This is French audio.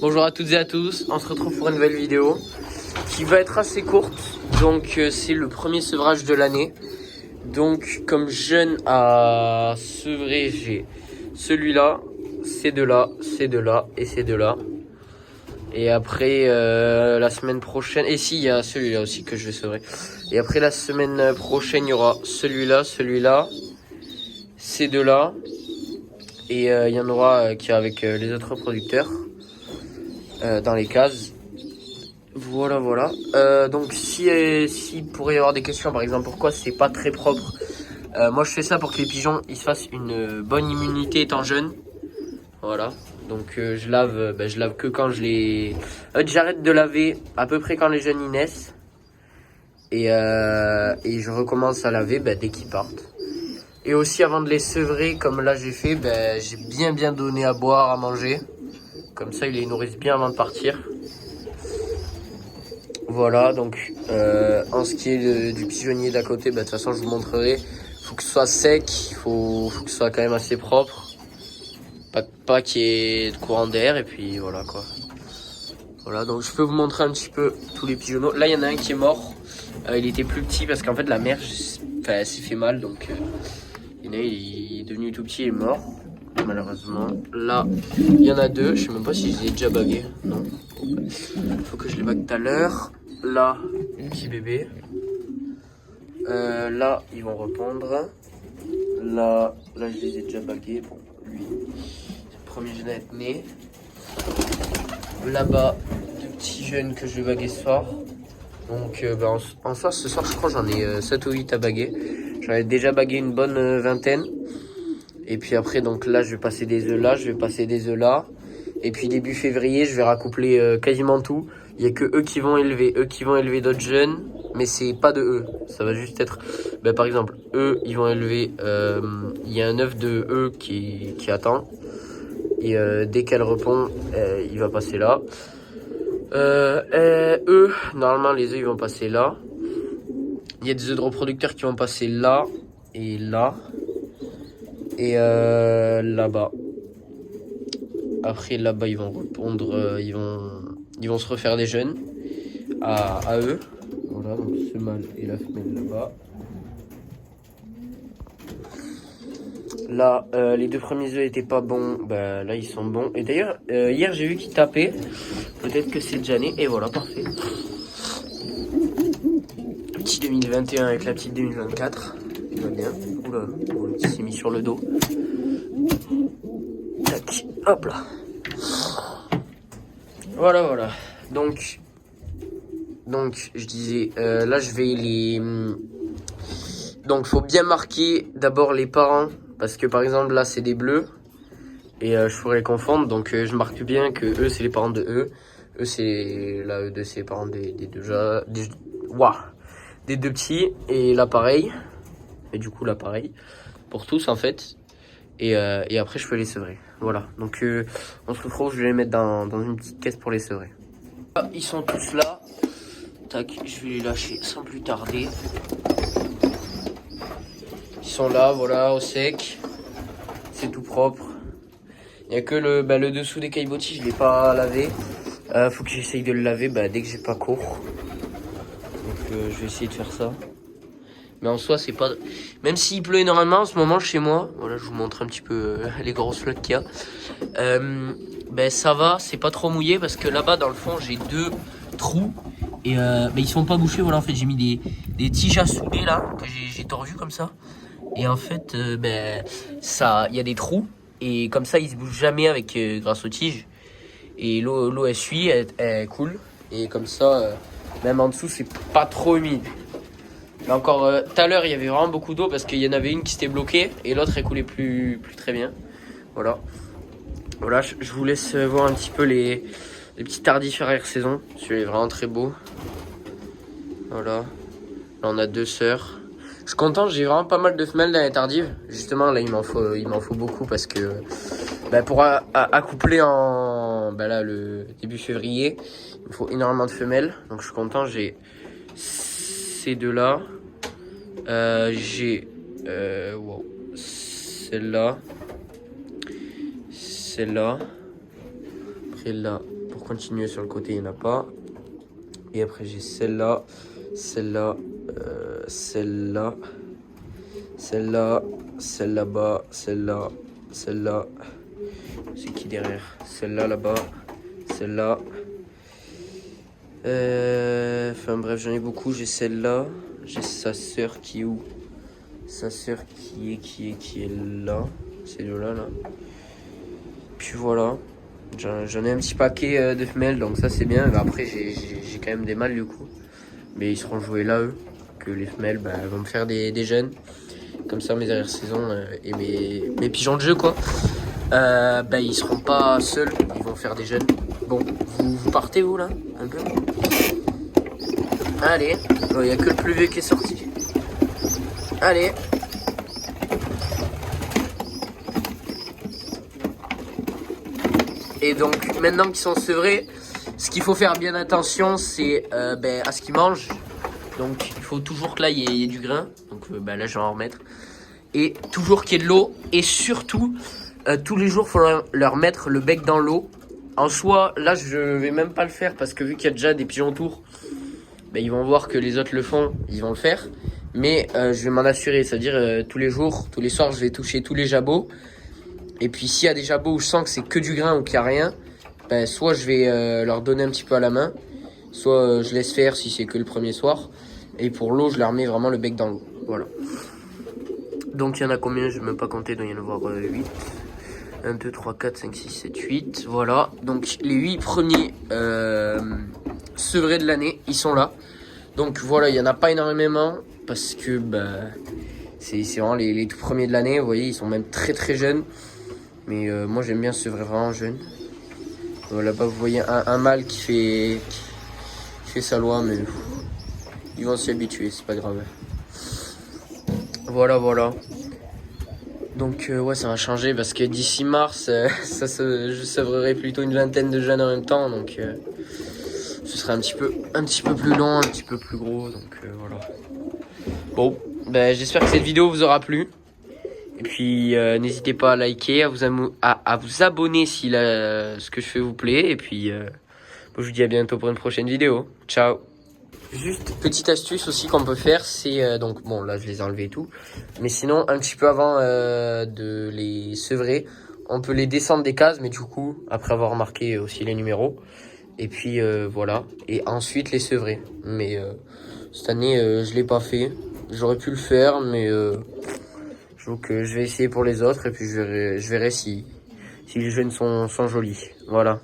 Bonjour à toutes et à tous, on se retrouve pour une nouvelle vidéo qui va être assez courte. Donc c'est le premier sevrage de l'année. Donc comme jeune à sevrer, j'ai celui-là, ces deux-là, ces deux-là et ces deux-là. Et après la semaine prochaine, et si il y a celui-là aussi que je vais sevrer. Et après la semaine prochaine, il y aura celui-là, celui-là, ces deux-là. Et il y en aura qui est avec les autres producteurs dans les cases. Voilà. Donc si pourrait y avoir des questions, par exemple, pourquoi c'est pas très propre. Moi je fais ça pour que les pigeons ils se fassent une bonne immunité étant jeunes. Voilà. Donc je lave que quand je les. J'arrête de laver à peu près quand les jeunes y naissent. Et je recommence à laver dès qu'ils partent. Et aussi avant de les sevrer, comme là j'ai fait, j'ai bien donné à boire, à manger. Comme ça ils les nourrissent bien avant de partir. Voilà, donc en ce qui est du pigeonnier d'à côté, de toute façon je vous montrerai. Faut que ce soit sec, faut que ce soit quand même assez propre. Pas qu'il y ait de courant d'air et puis voilà quoi. Voilà, donc je peux vous montrer un petit peu tous les pigeonneaux. Là il y en a un qui est mort. Il était plus petit parce qu'en fait la mère s'est fait mal. Donc il y en a un, il est devenu tout petit et mort. Malheureusement. Là il y en a deux. Je sais même pas si je les ai déjà bagués. Non. Faut que je les bague tout à l'heure. Là, petit bébé. Là, ils vont répondre. Là, je les ai déjà bagués. Bon, lui, c'est le premier jeune à être né. Là-bas, deux petits jeunes que je vais baguer ce soir. Donc, en soi, ce soir, je crois j'en ai 7 ou 8 à baguer. J'en ai déjà bagué une bonne vingtaine. Et puis après, donc là, je vais passer des œufs là, je vais passer des œufs là. Et puis début février, je vais raccoupler quasiment tout. Il y a que eux qui vont élever d'autres jeunes, mais c'est pas de eux. Ça va juste être, par exemple, eux, ils vont élever. Il y a un œuf de eux qui attend. Et dès qu'elle répond, il va passer là. Eux, normalement, les œufs, ils vont passer là. Il y a des œufs de reproducteurs qui vont passer là et là. Et là-bas. Après là-bas ils vont répondre, ils vont se refaire des jeunes à eux. Voilà, donc ce mâle et la femelle là-bas. Là, les deux premiers œufs étaient pas bons, là ils sont bons. Et d'ailleurs, hier j'ai vu qu'ils tapaient. Peut-être que c'est déjà né. Et voilà, parfait. Petit 2021 avec la petite 2024. Il va bien. Oula, il s'est mis sur le dos. Tac, hop là. Voilà. Donc je disais, là je vais les. Donc faut bien marquer d'abord les parents. Parce que par exemple là c'est des bleus. Et je pourrais les confondre. Donc je marque bien que eux c'est les parents de eux. Eux c'est. Là eux deux c'est les parents des deux. Des deux petits. Et là pareil. Et du coup là pareil. Pour tous en fait. Et après je peux les sevrer. Voilà. Donc on se retrouve, je vais les mettre dans une petite caisse pour les sevrer. Ils sont tous là. Tac, je vais les lâcher sans plus tarder. Ils sont là, voilà, au sec. C'est tout propre. Il n'y a que le dessous des caillebotis, je ne l'ai pas lavé. Faut que j'essaye de le laver dès que j'ai pas cours. Donc je vais essayer de faire ça. Mais en soi, c'est pas. Même s'il pleut énormément en ce moment chez moi, voilà, je vous montre un petit peu les grosses flottes qu'il y a. Ça va, c'est pas trop mouillé parce que là-bas dans le fond, j'ai deux trous et ils sont pas bouchés. Voilà, en fait, j'ai mis des tiges à souder là que j'ai tordu comme ça. Et en fait, ça, il y a des trous et comme ça, ils se bougent jamais avec grâce aux tiges. Et l'eau elle suit, elle coule et comme ça, même en dessous, c'est pas trop humide. Mais encore tout à l'heure il y avait vraiment beaucoup d'eau parce qu'il y en avait une qui s'était bloquée et l'autre elle coulait plus très bien. Voilà, je vous laisse voir un petit peu les petits tardifs arrière-saison. Celui-là est vraiment très beau. Voilà, là on a deux sœurs. Je suis content, j'ai vraiment pas mal de femelles dans les tardives. Justement là il m'en faut beaucoup parce que pour accoupler en là, le début février, il me faut énormément de femelles. Donc je suis content, j'ai ces deux là. J'ai celle-là, après là pour continuer sur le côté, il n'y en a pas. Et après, j'ai celle-là, celle-là, celle-là, celle-là, celle là-bas, celle-là, celle-là. C'est qui derrière? Celle-là, là-bas, celle-là. Enfin bref, j'en ai beaucoup. J'ai celle-là. J'ai sa sœur qui est où? Sa sœur qui est là. C'est là, là. Puis voilà. J'en ai un petit paquet de femelles, donc ça c'est bien. Mais après, j'ai quand même des mâles du coup. Mais ils seront joués là, eux. Que les femelles bah, vont me faire des jeunes. Comme ça, mes arrière-saisons et mes pigeons de jeu, quoi. Bah, ils seront pas seuls. Ils vont faire des jeunes. Bon, vous partez où là? Un peu. Allez. Il n'y a que le plus vieux qui est sorti. Allez. Et donc, maintenant qu'ils sont sevrés, ce qu'il faut faire bien attention, c'est à ce qu'ils mangent. Donc, il faut toujours que là, il y ait du grain. Donc, là, je vais en remettre. Et toujours qu'il y ait de l'eau. Et surtout, tous les jours, il faut leur mettre le bec dans l'eau. En soi, là, je vais même pas le faire parce que vu qu'il y a déjà des pigeons autour, ils vont voir que les autres le font, ils vont le faire. Mais je vais m'en assurer, c'est-à-dire tous les jours, tous les soirs, je vais toucher tous les jabots. Et puis s'il y a des jabots où je sens que c'est que du grain ou qu'il n'y a rien, soit je vais leur donner un petit peu à la main, soit je laisse faire si c'est que le premier soir. Et pour l'eau, je leur mets vraiment le bec dans l'eau. Voilà. Donc il y en a combien? Je ne vais même pas compter, donc il y en a avoir 8. 1, 2, 3, 4, 5, 6, 7, 8. Voilà. Donc les 8 premiers sevrés de l'année, ils sont là. Donc voilà, il n'y en a pas énormément parce que c'est vraiment les tout premiers de l'année. Vous voyez, ils sont même très très jeunes. Mais moi j'aime bien sevrer vraiment jeune. Là-bas vous voyez un mâle qui fait sa loi, mais ils vont s'y habituer, c'est pas grave. Voilà. Donc ouais, ça va changer parce que d'ici mars, je sevrerai plutôt une vingtaine de jeunes en même temps. Donc ce sera un petit peu plus long, un petit peu plus gros. Donc voilà. Bon, j'espère que cette vidéo vous aura plu. Et puis n'hésitez pas à liker, à vous abonner si ce que je fais vous plaît. Et puis je vous dis à bientôt pour une prochaine vidéo. Ciao. Juste petite astuce aussi qu'on peut faire, c'est donc bon là je les ai enlevés et tout. Mais sinon un petit peu avant de les sevrer, on peut les descendre des cases, mais du coup après avoir marqué aussi les numéros. Et puis voilà. Et ensuite les sevrer. Mais cette année je l'ai pas fait. J'aurais pu le faire, mais donc je vais essayer pour les autres et puis je verrai si les jeunes sont jolis. Voilà.